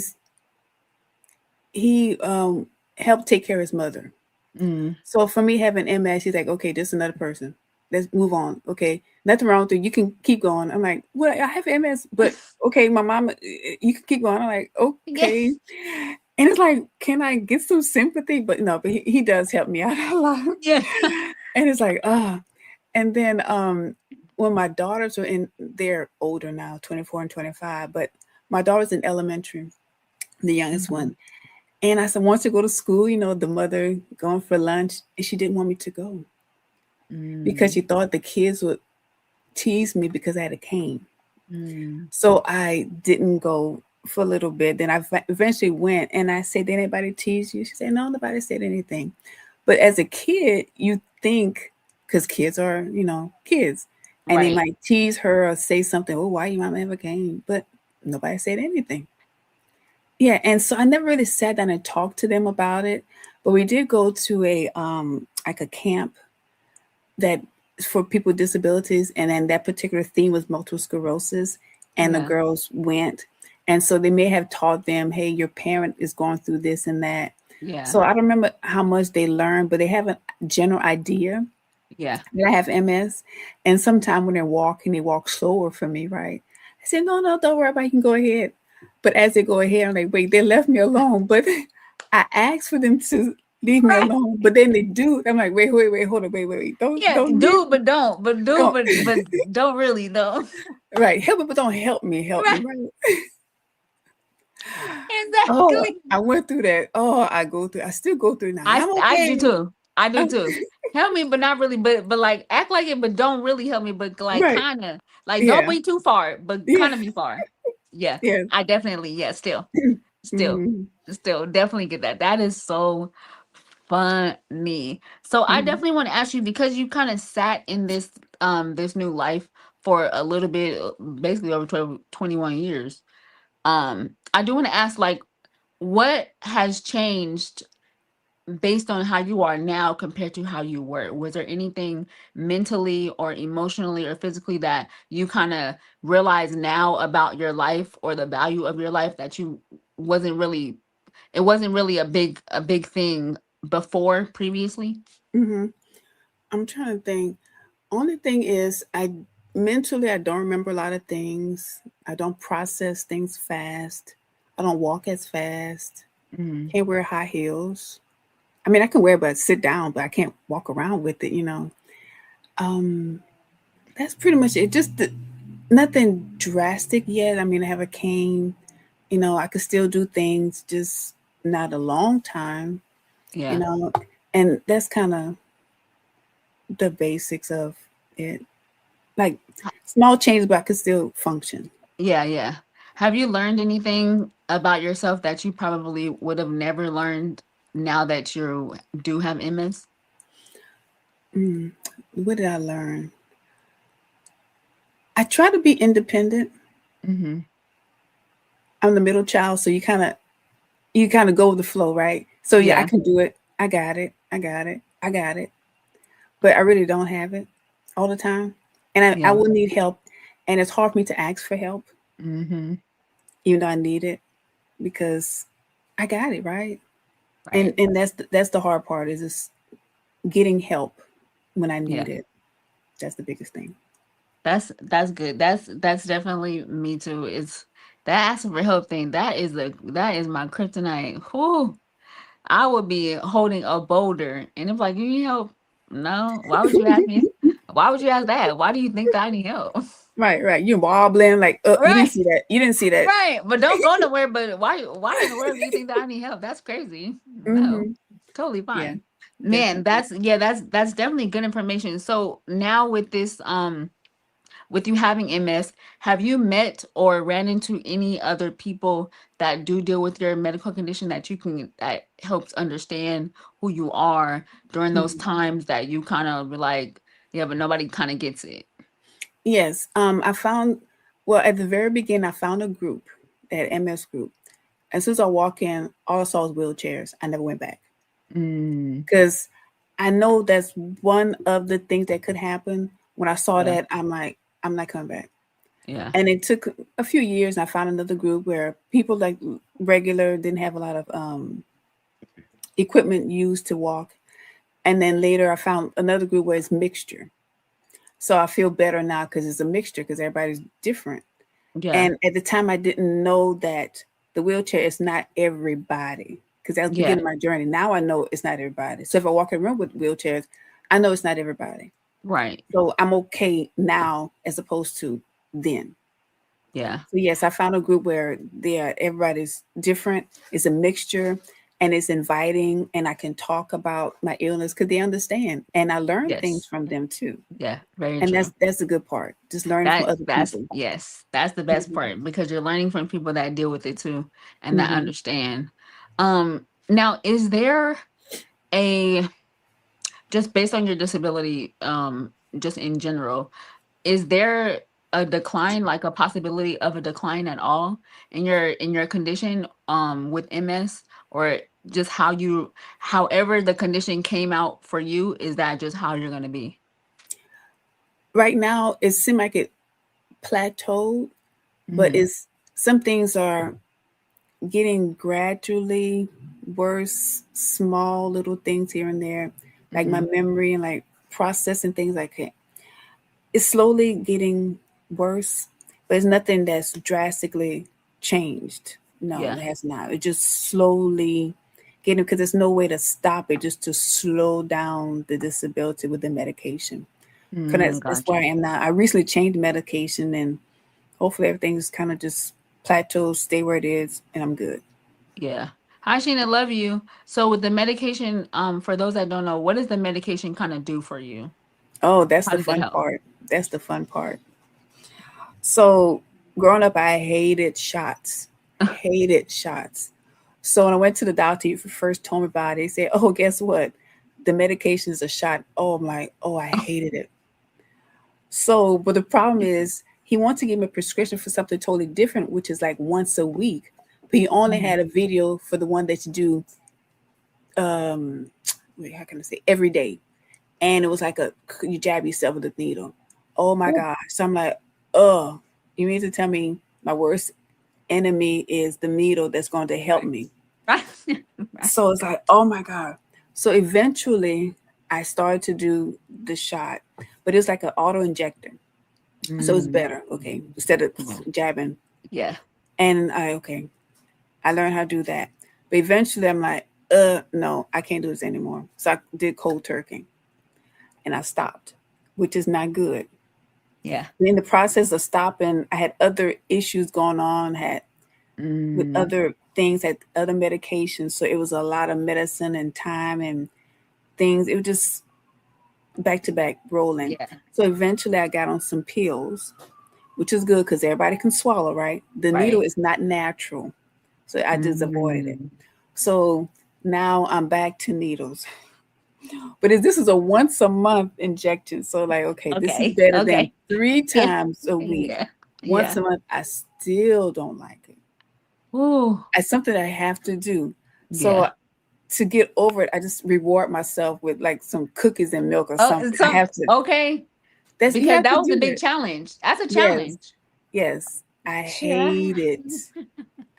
Speaker 2: helped take care of his mother.
Speaker 1: Mm.
Speaker 2: So for me having MS, he's like, okay, this is another person. Let's move on. Okay, nothing wrong with you. You can keep going. I'm like, well, I have MS, but okay, my mom, you can keep going. I'm like,
Speaker 1: Yeah.
Speaker 2: okay. And it's like, can I get some sympathy? But no, but he does help me out a lot.
Speaker 1: Yeah.
Speaker 2: And it's like, and then when my daughters are they're older now, 24 and 25, but my daughter's in elementary, the youngest
Speaker 1: Mhm.
Speaker 2: one. And I said, want to go to school, the mother going for lunch, and she didn't want me to go because
Speaker 1: Mm.
Speaker 2: she thought the kids would tease me because I had a cane.
Speaker 1: Mm.
Speaker 2: So I didn't go for a little bit. Then I eventually went, and I said, "Did anybody tease you?" She said, "No, nobody said anything." But as a kid, you think, because kids are, kids, and they
Speaker 1: Right.
Speaker 2: might tease her or say something. Oh, why your mama ever came? But nobody said anything. Yeah, and so I never really sat down and talked to them about it. But we did go to a like a camp that for people with disabilities, and then that particular theme was multiple sclerosis, and the
Speaker 1: Yeah.
Speaker 2: girls went, and so they may have taught them, hey, your parent is going through this and that.
Speaker 1: Yeah.
Speaker 2: So I don't remember how much they learned, but they have a general idea
Speaker 1: Yeah.
Speaker 2: that I have MS, and sometimes when they're walking, they walk slower for me, right? I said, no, no, don't worry about it, you can go ahead. But as they go ahead, I'm like, wait, they left me alone. But I asked for them to leave me
Speaker 1: Right.
Speaker 2: alone, but then they do. I'm like, wait, hold on, wait,
Speaker 1: Yeah.
Speaker 2: don't leave
Speaker 1: Do
Speaker 2: me.
Speaker 1: but don't. But do
Speaker 2: Don't.
Speaker 1: but don't really though.
Speaker 2: Right, help me, but don't help me,
Speaker 1: Right.
Speaker 2: right? Oh,
Speaker 1: Exactly.
Speaker 2: I went through that. Oh, I still go through now. I'm
Speaker 1: I do
Speaker 2: okay.
Speaker 1: too. I do
Speaker 2: I'm,
Speaker 1: too. Help me, but not really. But like act like it, but don't really help me. But like
Speaker 2: right,
Speaker 1: kind of like don't
Speaker 2: yeah,
Speaker 1: be too far, but
Speaker 2: yeah,
Speaker 1: kind of be far. Yeah,
Speaker 2: yeah.
Speaker 1: I definitely. Yeah, still,
Speaker 2: Mm-hmm.
Speaker 1: still definitely get that. That is so funny. So I
Speaker 2: Mm-hmm.
Speaker 1: definitely want to ask you because you kind of sat in this new life for a little bit, basically over 21 years. I do want to ask like what has changed based on how you are now compared to how you were? Was there anything mentally or emotionally or physically that you kind of realize now about your life or the value of your life that you wasn't really it wasn't really a big thing before previously?
Speaker 2: Mm-hmm. I'm trying to think. Only thing is, I don't remember a lot of things. I don't process things fast. I don't walk as fast.
Speaker 1: Mm,
Speaker 2: Can't wear high heels. I mean, I can wear, but sit down, but I can't walk around with it. Um, that's pretty much it. Nothing drastic yet. I mean, I have a cane. I could still do things, just not a long time. You
Speaker 1: yeah.
Speaker 2: know, and that's kind of the basics of it. Like small changes, but I could still function.
Speaker 1: Yeah, yeah. Have you learned anything about yourself that you probably would have never learned now that you do have MS?
Speaker 2: Mm, what did I learn? I try to be independent.
Speaker 1: Mm-hmm.
Speaker 2: I'm the middle child, so you kind of go with the flow, right? So yeah, I
Speaker 1: Yeah,
Speaker 2: can do it. I got it. I got it. But I really don't have it all the time, and I
Speaker 1: yeah.
Speaker 2: will need help, and it's hard for me to ask for help,
Speaker 1: Mm-hmm.
Speaker 2: even though I need it because I got it right. And
Speaker 1: Right.
Speaker 2: and that's the hard part is just getting help when I
Speaker 1: Yeah.
Speaker 2: need it. That's the biggest thing.
Speaker 1: That's good. That's definitely me too. It's that asking for help thing. That is my kryptonite. Whew. I would be holding a boulder and it's like, you need help? No. Why would you ask me? Why would you ask that? Why do you think that I need help?
Speaker 2: Right. You're wobbling like, you didn't
Speaker 1: Right.
Speaker 2: see that. You didn't see that.
Speaker 1: Right. But don't go nowhere. But why in the world do you think that I need help? That's crazy. No.
Speaker 2: Mm-hmm.
Speaker 1: Totally
Speaker 2: Yeah,
Speaker 1: fine. Man,
Speaker 2: definitely.
Speaker 1: that's definitely good information. So now with this with you having MS, have you met or ran into any other people that do deal with your medical condition that helps understand who you are during those
Speaker 2: Mhm.
Speaker 1: times that you kind of like, yeah, but nobody kind of gets it.
Speaker 2: Yes. I found, well, at the very beginning, I found a group, that MS group. As soon as I walk in, all I saw was wheelchairs. I never went back
Speaker 1: Mm,
Speaker 2: because I know that's one of the things that could happen. When I saw
Speaker 1: yeah,
Speaker 2: that, I'm like, I'm not coming back.
Speaker 1: yeah,
Speaker 2: And it took a few years, and I found another group where people like regular didn't have a lot of equipment used to walk. And then later, I found another group where it's mixture. So I feel better now because it's a mixture because everybody's different.
Speaker 1: yeah,
Speaker 2: And at the time, I didn't know that the wheelchair is not everybody because that was the
Speaker 1: yeah,
Speaker 2: beginning of my journey. Now I know it's not everybody. So if I walk in a room with wheelchairs, I know it's not everybody.
Speaker 1: right,
Speaker 2: So I'm okay now as opposed to then.
Speaker 1: yeah,
Speaker 2: So yes, I found a group where everybody's different. It's a mixture, and it's inviting, and I can talk about my illness because they understand, and I learn things
Speaker 1: Yes.
Speaker 2: from them too.
Speaker 1: Yeah, very
Speaker 2: And
Speaker 1: true.
Speaker 2: that's the good part, just learning from other
Speaker 1: That's
Speaker 2: people.
Speaker 1: yes, that's the best
Speaker 2: Hmm.
Speaker 1: part because you're learning from people that deal with it too and that
Speaker 2: Hmm.
Speaker 1: understand. Now is there a just based on your disability, just in general, is there a decline, like a possibility of a decline at all in your condition with MS, or just how you, however the condition came out for you, is that just how you're going to be?
Speaker 2: Right now, it seems like it plateaued, but
Speaker 1: Hmm.
Speaker 2: it's some things are getting gradually worse, small little things here and there, like my
Speaker 1: Hmm.
Speaker 2: memory and like processing things like that. It's slowly getting worse, but it's nothing that's drastically changed. No,
Speaker 1: Yeah.
Speaker 2: it has not. It just slowly getting, because there's no way to stop it, just to slow down the disability with the medication. Because that's where I
Speaker 1: Gotcha.
Speaker 2: am now. I recently changed medication, and hopefully everything's kind of just plateaus, stay where it is, and I'm good.
Speaker 1: Yeah. Hi, Sheena. Love you. So with the medication, for those that don't know, what does the medication kind of do for you?
Speaker 2: Oh, that's
Speaker 1: How
Speaker 2: the
Speaker 1: does it
Speaker 2: fun
Speaker 1: help?
Speaker 2: part. That's the fun part. So growing up, I hated shots. Hated shots. So when I went to the doctor, he first told me about it. He said, "Oh, guess what? The medication is a shot." Oh, I'm like, oh, I hated it. So, but the problem is, he wanted to give me a prescription for something totally different, which is like once a week. But he only
Speaker 1: Mhm.
Speaker 2: had a video for the one that you do, um, wait, how can I say, every day. And it was like you jab yourself with a needle. Oh my
Speaker 1: Ooh.
Speaker 2: gosh. So I'm like, oh, you mean to tell me my worst enemy is the needle that's going to help
Speaker 1: Right.
Speaker 2: me?
Speaker 1: Right. Right.
Speaker 2: So it's like, oh my God. So eventually I started to do the shot, but it's like an auto injector. So it's
Speaker 1: Mm.
Speaker 2: better. Okay. Instead of jabbing.
Speaker 1: Yeah.
Speaker 2: And okay, I learned how to do that. But eventually I'm like, no, I can't do this anymore. So I did cold turkey and I stopped, which is not good.
Speaker 1: Yeah.
Speaker 2: In the process of stopping, I had other issues going on, had with
Speaker 1: Mm.
Speaker 2: other things, had other medications. So it was a lot of medicine and time and things. It was just back to back rolling.
Speaker 1: Yeah.
Speaker 2: So eventually I got on some pills, which is good because everybody can swallow, right? The needle
Speaker 1: Right.
Speaker 2: is not natural. So I just avoided it.
Speaker 1: Mm.
Speaker 2: So now I'm back to needles. But this is a once a month injection. So like, okay, this is
Speaker 1: Okay.
Speaker 2: better than
Speaker 1: Okay.
Speaker 2: 3 times a week.
Speaker 1: Yeah.
Speaker 2: Once
Speaker 1: Yeah.
Speaker 2: a month, I still don't like it.
Speaker 1: Ooh.
Speaker 2: It's something I have to do. So
Speaker 1: Yeah.
Speaker 2: to get over it, I just reward myself with like some cookies and milk or
Speaker 1: Oh,
Speaker 2: something. I
Speaker 1: some
Speaker 2: have to.
Speaker 1: okay.
Speaker 2: That's you
Speaker 1: Because
Speaker 2: have
Speaker 1: that
Speaker 2: to
Speaker 1: was a
Speaker 2: do
Speaker 1: big
Speaker 2: that.
Speaker 1: challenge. That's a
Speaker 2: Yes,
Speaker 1: challenge.
Speaker 2: yes. I
Speaker 1: Shit.
Speaker 2: hate it.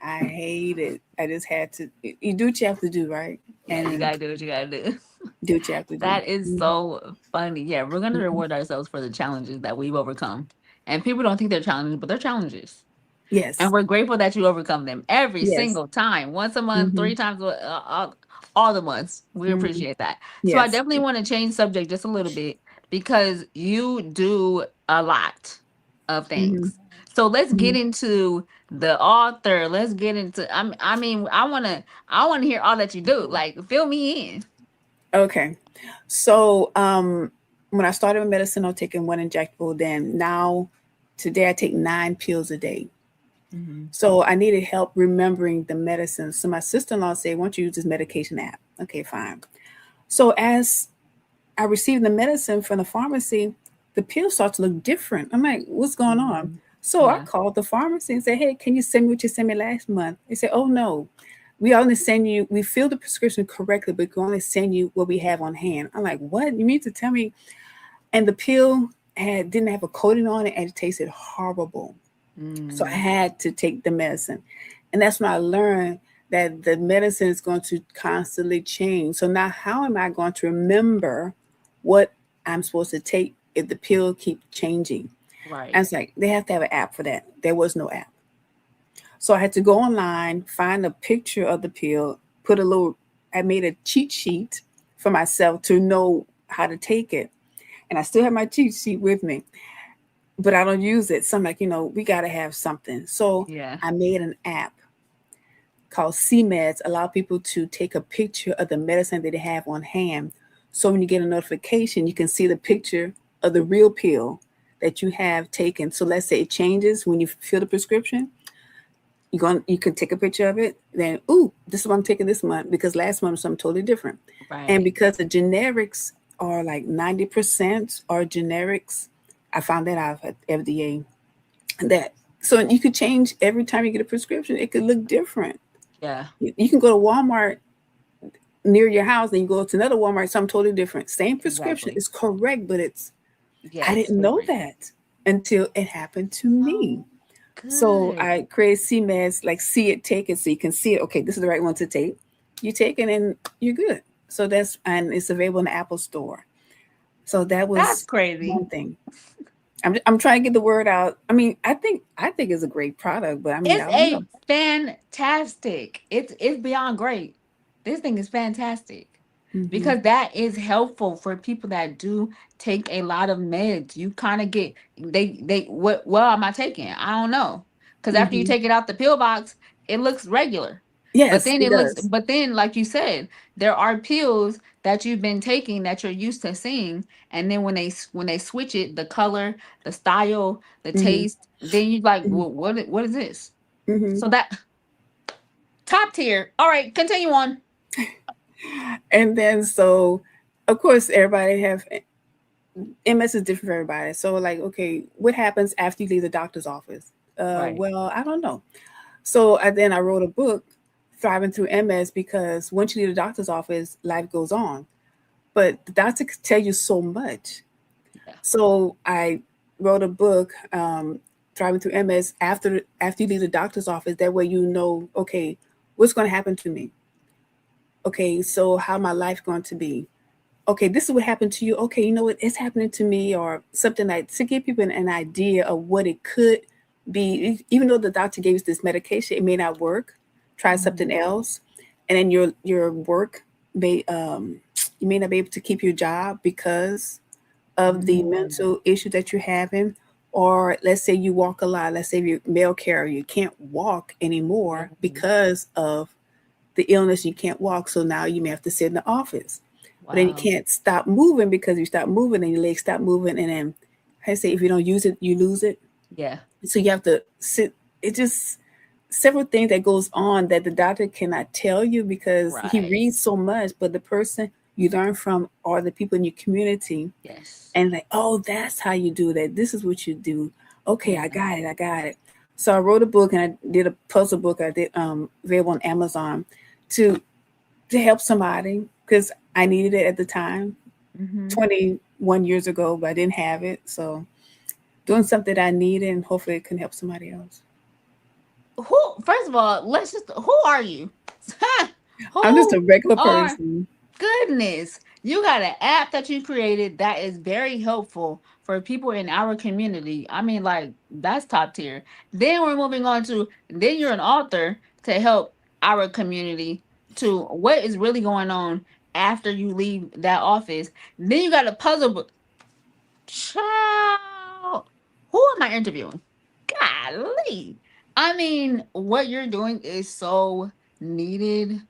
Speaker 2: I hate it. I just had to. You do what you have to do, right?
Speaker 1: Yeah, you
Speaker 2: And
Speaker 1: gotta do what you gotta do.
Speaker 2: do what you have to do.
Speaker 1: That is
Speaker 2: Mhm.
Speaker 1: so funny. Yeah, we're gonna reward ourselves for the challenges that we've overcome. And people don't think they're challenges, but they're challenges. And
Speaker 2: Yes,
Speaker 1: we're grateful that you overcome them every
Speaker 2: yes,
Speaker 1: single time, once a month,
Speaker 2: hmm
Speaker 1: 3 times, all the months. We
Speaker 2: hmm
Speaker 1: appreciate that. So I
Speaker 2: yes.
Speaker 1: definitely want to change subject just a little bit because you do a lot of
Speaker 2: hmm
Speaker 1: things. So let's
Speaker 2: hmm
Speaker 1: get into the author. Let's get into. I mean, I wanna hear all that you do. Like, fill me in.
Speaker 2: Okay. So, when I started with medicine, I was taking one injectable. Then now, today I take 9 pills a day.
Speaker 1: Hmm.
Speaker 2: So I needed help remembering the medicine. So my sister-in-law said, "Why don't you use this medication app?" Okay, fine. So as I received the medicine from the pharmacy, the pills start to look different. I'm like, "What's going on?"
Speaker 1: Hmm.
Speaker 2: So I
Speaker 1: Yeah.
Speaker 2: called the pharmacy and said, "Hey, can you send me what you sent me last month?" They said, "Oh no, we only send you. We fill the prescription correctly, but we can only send you what we have on hand." I'm like, "What? You mean to tell me?" And the pill didn't have a coating on it, and it tasted horrible. So I
Speaker 1: Mm.
Speaker 2: had to take the medicine. And that's when I learned that the medicine is going to constantly change. So now how am I going to remember what I'm supposed to take if the pill keep changing? And
Speaker 1: Right.
Speaker 2: it's like they have to have an app for that. There was no app. So I had to go online, find a picture of the pill, I made a cheat sheet for myself to know how to take it. And I still have my cheat sheet with me, but I don't use it. So I'm like, we got to have something. So
Speaker 1: Yeah.
Speaker 2: I made an app. called CMEDs allow people to take a picture of the medicine that they have on hand. So when you get a notification, you can see the picture of the real pill that you have taken. So let's say it changes when you fill the prescription. You can take a picture of it. Then, ooh, this is what I'm taking this month because last month was something totally different. And
Speaker 1: Right.
Speaker 2: because the generics are like 90% are generics, I found that out at FDA. That so you could change every time you get a prescription. It could look different.
Speaker 1: Yeah.
Speaker 2: You can go to Walmart near your house, and you go to another Walmart, something totally different. Same prescription
Speaker 1: Exactly.
Speaker 2: is correct, but I
Speaker 1: Yes.
Speaker 2: didn't know
Speaker 1: Different.
Speaker 2: that until it happened to me.
Speaker 1: Oh,
Speaker 2: So
Speaker 1: good.
Speaker 2: I created CMEDs, like see it, take it, so you can see it. Okay, this is the right one to take. You take it, and you're good. So and it's available in the Apple Store. So that
Speaker 1: That's
Speaker 2: was
Speaker 1: crazy.
Speaker 2: one thing. I'm trying to get the word out. I mean, I think it's a great product, but I mean, I
Speaker 1: It's
Speaker 2: don't know.
Speaker 1: a fantastic. It's beyond great. This thing is fantastic
Speaker 2: Hmm.
Speaker 1: because that is helpful for people that do take a lot of meds. You kind of get they what am I taking? I don't know. Cuz after you
Speaker 2: Hmm.
Speaker 1: take it out the pill box, it looks regular. But
Speaker 2: Yes,
Speaker 1: then
Speaker 2: it
Speaker 1: it looks
Speaker 2: does.
Speaker 1: but then like you said, there are pills that you've been taking that you're used to seeing, and then when they switch it, the color, the style, the
Speaker 2: Hmm.
Speaker 1: taste, then you like,
Speaker 2: Hmm.
Speaker 1: well, what is this?
Speaker 2: Hmm.
Speaker 1: So that top tier. All right, continue on.
Speaker 2: And then so, of course, everybody have MS is different for everybody. So like, okay, what happens after you leave the doctor's office?
Speaker 1: Right.
Speaker 2: Well, I don't know. So then I wrote a book, Thriving Through MS, because once you leave the doctor's office, life goes on. But the doctor could tell you so much.
Speaker 1: Yeah.
Speaker 2: So I wrote a book, Thriving Through MS, after you leave the doctor's office. That way you know, okay, what's going to happen to me? Okay, so how my life going to be? Okay, this is what happened to you. Okay, you know what? It's happening to me, or something like to give people an idea of what it could be. Even though the doctor gave us this medication, it may not work. Try something
Speaker 1: Mhm.
Speaker 2: else, and then your work may you may not be able to keep your job because of the
Speaker 1: Mm.
Speaker 2: mental issue that you're having. Or let's say you walk a lot. Let's say you're mail carrier, you can't walk
Speaker 1: Yeah.
Speaker 2: anymore because of the illness. You can't walk, so now you may have to sit in the office. But then you
Speaker 1: Wow.
Speaker 2: can't stop moving because you stop moving and your legs stop moving, and then I say if you don't use it, you lose it.
Speaker 1: Yeah.
Speaker 2: So you have to sit. It just several things that goes on that the doctor cannot tell you because he
Speaker 1: Right.
Speaker 2: reads so much, but the person you learn from are the people in your community,
Speaker 1: Yes.
Speaker 2: and like, oh, that's how you do that. This is what you do. Okay,
Speaker 1: Yeah.
Speaker 2: I got it. I got it. So I wrote a book and I did a puzzle book. I did available on Amazon to help somebody because I needed it at the time,
Speaker 1: Hmm.
Speaker 2: 21 years ago, but I didn't have it. So doing something that I needed and hopefully it can help somebody else.
Speaker 1: Who? First of all, let's just. Who are you?
Speaker 2: I'm just
Speaker 1: Who
Speaker 2: a regular
Speaker 1: are?
Speaker 2: person.
Speaker 1: Goodness, you got an app that you created that is very helpful for people in our community. I mean, like, that's top tier. Then we're moving on to, then you're an author to help our community to what is really going on after you leave that office. Then you got a puzzle book. Child, who am I interviewing? Golly. I mean, what you're doing is so needed.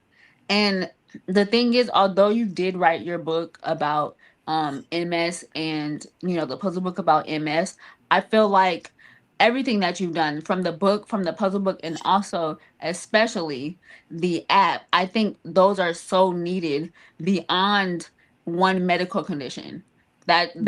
Speaker 1: And the thing is, although you did write your book about MS and the puzzle book about MS, I feel like everything that you've done from the book, from the puzzle book, and also especially the app, I think those are so needed beyond one medical condition.
Speaker 2: Hmm.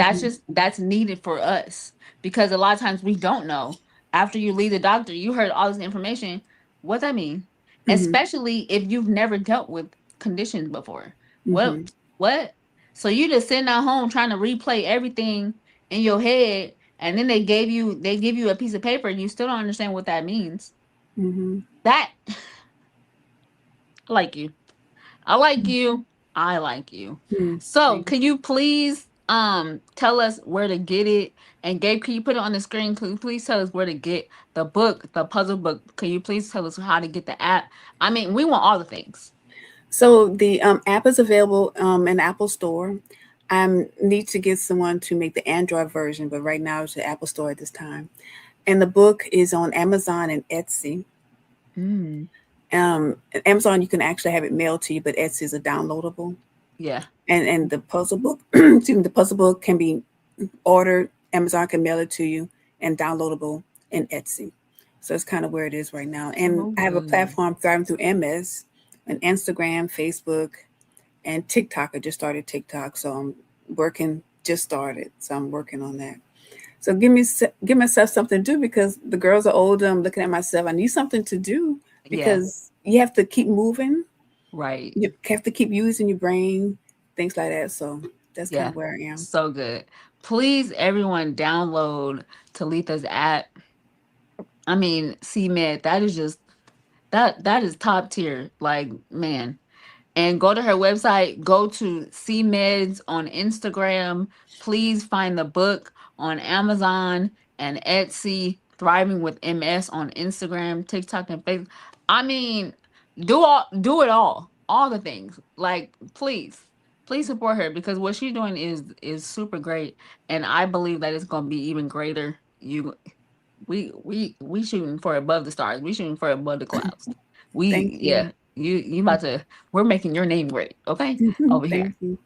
Speaker 1: That's needed for us because a lot of times we don't know. After you leave the doctor, you heard all this information. What that mean?
Speaker 2: Hmm.
Speaker 1: Especially if you've never dealt with conditions before. What
Speaker 2: Hmm.
Speaker 1: what? So you just sitting at home trying to replay everything in your head, and then they give you a piece of paper and you still don't understand what that means.
Speaker 2: Hmm.
Speaker 1: That I like you. I like you. I like you.
Speaker 2: Hmm.
Speaker 1: So can you please tell us where to get it? And Gabe, can you put it on the screen? Can you please tell us where to get the book, the puzzle book? Can you please tell us how to get the app? I mean, we want all the things.
Speaker 2: So the app is available in Apple Store. I need to get someone to make the Android version, but right now it's the Apple Store at this time. And the book is on Amazon and Etsy.
Speaker 1: Mm.
Speaker 2: Amazon, you can actually have it mailed to you, but Etsy is a downloadable.
Speaker 1: Yeah.
Speaker 2: And the puzzle book, excuse me, the puzzle book can be ordered. Amazon can mail it to you and downloadable in Etsy. So it's kind of where it is right now. And
Speaker 1: So
Speaker 2: I have a
Speaker 1: good.
Speaker 2: platform thriving through MS, and Instagram, Facebook, and TikTok. I just started TikTok, so I'm working. Just started, so I'm working on that. So give myself something to do because the girls are older. I'm looking at myself. I need something to do
Speaker 1: Yeah.
Speaker 2: because you have to keep moving.
Speaker 1: Right.
Speaker 2: You have to keep using your brain, things like that. So that's kind
Speaker 1: Yeah.
Speaker 2: of where I am.
Speaker 1: So good. Please, everyone, download Talitha's app. I mean, CMed, that is just that is top tier. Like, man. And go to her website, go to C Meds on Instagram. Please find the book on Amazon and Etsy, Thriving with MS on Instagram, TikTok, and Facebook. I mean, do it all the things. Like, please support her because what she's doing is super great, and I believe that it's gonna be even greater. We shooting for above the stars. We shooting for above the clouds.
Speaker 2: Thank you.
Speaker 1: Yeah, you about to, we're making your name great, okay? Over
Speaker 2: Thank
Speaker 1: here.
Speaker 2: you.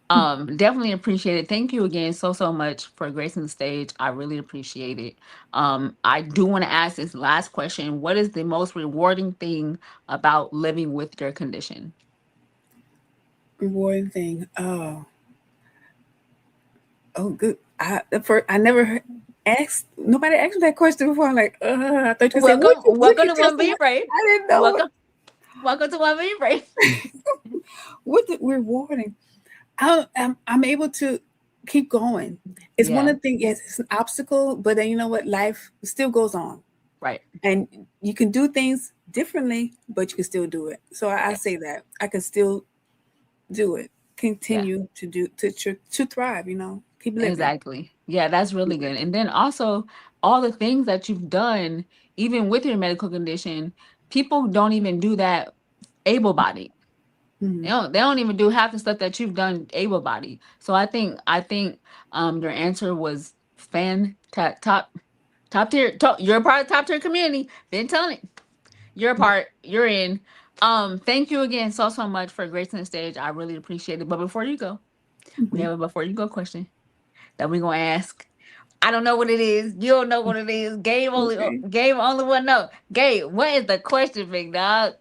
Speaker 1: Definitely appreciate it. Thank you again so much for gracing the stage. I really appreciate it. I do want to ask this last question. What is the most rewarding thing about living with your condition?
Speaker 2: Rewarding thing. Oh, good. I never asked. Nobody asked me that question before. I'm like, I thought you said
Speaker 1: Welcome,
Speaker 2: what's
Speaker 1: welcome
Speaker 2: your
Speaker 1: to One Be
Speaker 2: testimony?
Speaker 1: Brave.
Speaker 2: I didn't know
Speaker 1: Welcome, welcome to One Be Brave.
Speaker 2: what the rewarding. I'm able to keep going. It's one
Speaker 1: Yeah,
Speaker 2: of the things. Yes, it's an obstacle, but then you know what? Life still goes on,
Speaker 1: right.
Speaker 2: and you can do things differently, but you can still do it. So I
Speaker 1: Yes.
Speaker 2: say that I can still do it.
Speaker 1: Yeah.
Speaker 2: Continue to do to thrive. Keep living.
Speaker 1: Exactly. Yeah, that's really
Speaker 2: Keep
Speaker 1: good.
Speaker 2: living.
Speaker 1: And then also all the things that you've done, even with your medical condition, people don't even do that able-bodied.
Speaker 2: Hmm.
Speaker 1: They don't even do half the stuff that you've done able-bodied. So I think your answer was top tier. You're a part of the top tier community. Been telling it. You're a part. You're in. Thank you again so much for gracing the stage. I really appreciate it. But before you go, we
Speaker 2: Hmm.
Speaker 1: have a before you go question that we're gonna ask. I don't know what it is. You don't know what it is.
Speaker 2: Okay.
Speaker 1: Gabe only one know. Gabe, what is the question, big dog?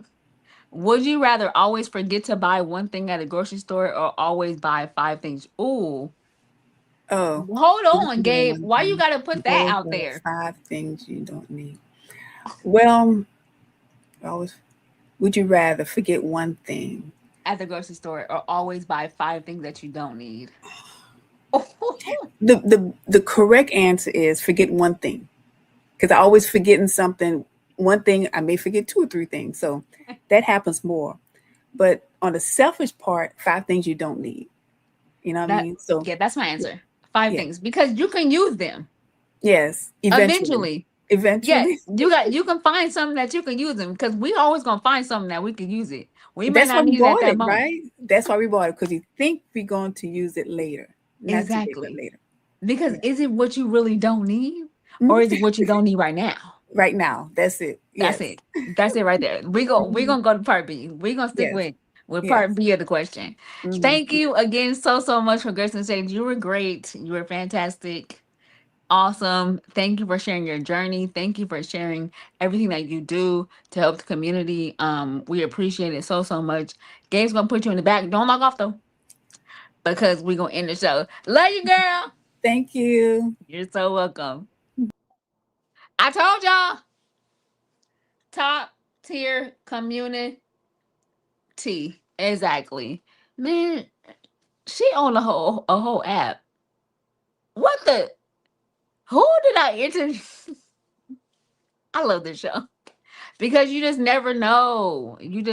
Speaker 1: Would you rather always forget to buy one thing at a grocery store or always buy five things? Ooh,
Speaker 2: Oh,
Speaker 1: hold
Speaker 2: you
Speaker 1: on,
Speaker 2: can buy
Speaker 1: Gabe.
Speaker 2: one
Speaker 1: Why you
Speaker 2: thing.
Speaker 1: gotta put that
Speaker 2: Always
Speaker 1: out
Speaker 2: buy
Speaker 1: there
Speaker 2: 5 things you don't need. Well, always. Would you rather forget one thing?
Speaker 1: at the grocery store or always buy five things that you don't need?
Speaker 2: The correct answer is forget one thing because I always forgetting something. One thing I may forget 2 or 3 things, so that happens more. But on the selfish part, 5 things you don't need. You know what I
Speaker 1: That
Speaker 2: mean? So
Speaker 1: yeah, that's my
Speaker 2: yeah,
Speaker 1: answer. Five
Speaker 2: yeah,
Speaker 1: things because you can use them
Speaker 2: yes. Eventually,
Speaker 1: eventually. Yeah,
Speaker 2: eventually.
Speaker 1: you can find something that you can use them because we always gonna find something that we can use it. We may
Speaker 2: That's why
Speaker 1: not
Speaker 2: we
Speaker 1: need it at
Speaker 2: bought
Speaker 1: that
Speaker 2: it,
Speaker 1: moment.
Speaker 2: right? That's why we bought it because you think we're going to use it later, not today, but
Speaker 1: Exactly.
Speaker 2: later.
Speaker 1: Because
Speaker 2: Yeah.
Speaker 1: is it what you really don't need? Or is
Speaker 2: Mhm.
Speaker 1: it what you don't need right now?
Speaker 2: Right now, that's it.
Speaker 1: That's
Speaker 2: Yes.
Speaker 1: it. That's it right there. We're
Speaker 2: Mhm.
Speaker 1: gonna go to part B. We're gonna stick
Speaker 2: Yes.
Speaker 1: with
Speaker 2: Yes.
Speaker 1: part B of the question.
Speaker 2: Hmm.
Speaker 1: Thank you again so much for Grace and Sage. You were great. You were fantastic. Awesome. Thank you for sharing your journey. Thank you for sharing everything that you do to help the community. We appreciate it so much. Gabe's gonna put you in the back. Don't log off though, because we're gonna end the show. Love you, girl.
Speaker 2: Thank you.
Speaker 1: You're so welcome. I told y'all, top tier community. Exactly. Man, she on a whole app. What the? Who did I enter? I love this show. Because you just never know. You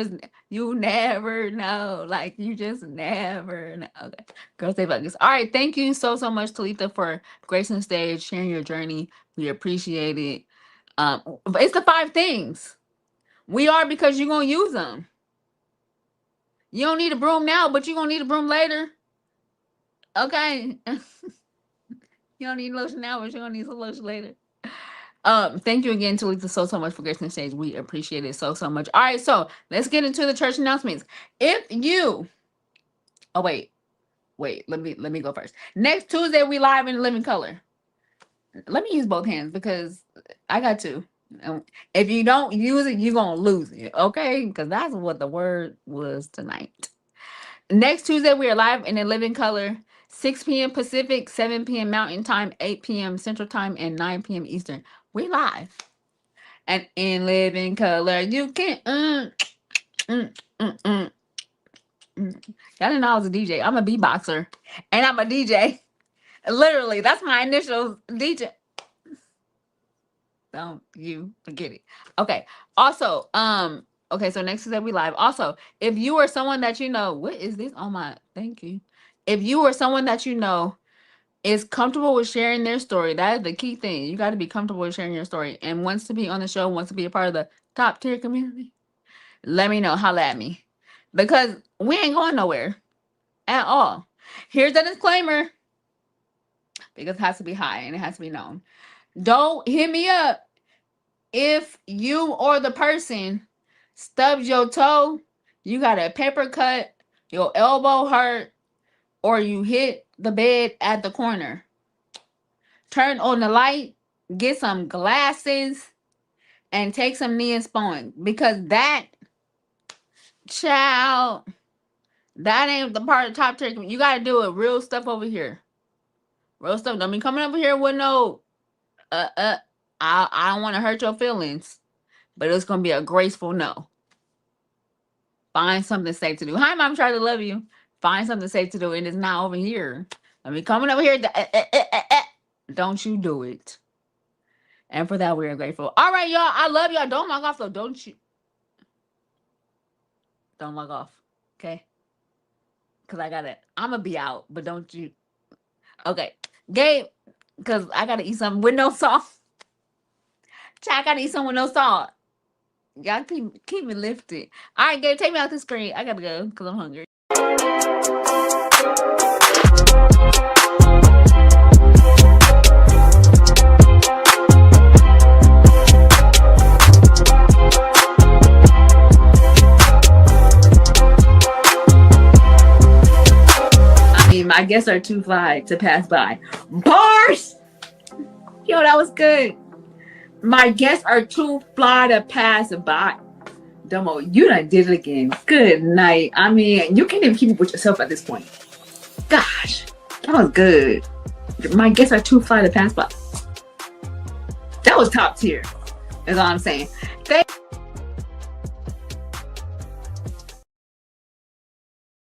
Speaker 1: never know. Like you just never know. Okay. Girl, stay focused. All right. Thank you so much, Talitha, for gracing the stage, sharing your journey. We appreciate it. But it's the five things. We are because you're gonna use them. You don't need a broom now, but you're gonna need a broom later. Okay. You don't need lotion now, but you're gonna need some lotion later. Thank you again to Lisa so much for gracing the stage. We appreciate it so much. All right, so let's get into the church announcements. If you let me go first. Next Tuesday we live in living color. Let me use both hands because I got to. If you don't use it, you're gonna lose it, okay? Because that's what the word was tonight. Next Tuesday we are live in living color, 6 p.m. Pacific, 7 p.m. Mountain Time, 8 p.m. Central Time, and 9 p.m. Eastern. We live. And in living color, you can Y'all didn't know I was a DJ. I'm a beatboxer. And I'm a DJ. Literally, that's my initials, DJ. Don't you forget it. Okay. Also, okay, so next Tuesday we live. Also, if you are someone that you know, what is this? Oh my, thank you. If you are someone that you know is comfortable with sharing their story, that is the key thing. You got to be comfortable with sharing your story and wants to be on the show, wants to be a part of the top tier community, let me know. Holla at me. Because we ain't going nowhere at all. Here's a disclaimer. Because it has to be high and it has to be known. Don't hit me up if you or the person stubs your toe, you got a paper cut, your elbow hurt, or you hit the bed at the corner. Turn on the light, get some glasses, and take some Neosporin. Because that, child, that ain't the part of the top tier. You got to do it. Real stuff over here. Real stuff. Don't be coming over here with no, I don't want to hurt your feelings. But it's going to be a graceful no. Find something safe to do. Hi, Mom, try to love you. Find something safe to do. And it's not over here. I mean, coming over here. Don't you do it. And for that, we are grateful. All right, y'all. I love y'all. Don't log off, though. Don't you. Don't log off. Okay? Because I got to. I'm going to be out. But don't you. Okay. Gabe. Because I got to eat something with no salt. I got to eat something with no salt. Y'all keep me lifted. All right, Gabe, take me out the screen. I got to go because I'm hungry. My guests are too fly to pass by. Bars! Yo, that was good. My guests are too fly to pass by. Domo, you done did it again. Good night. I mean, you can't even keep up with yourself at this point. Gosh, that was good. My guests are too fly to pass by. That was top tier, is all I'm saying. Thank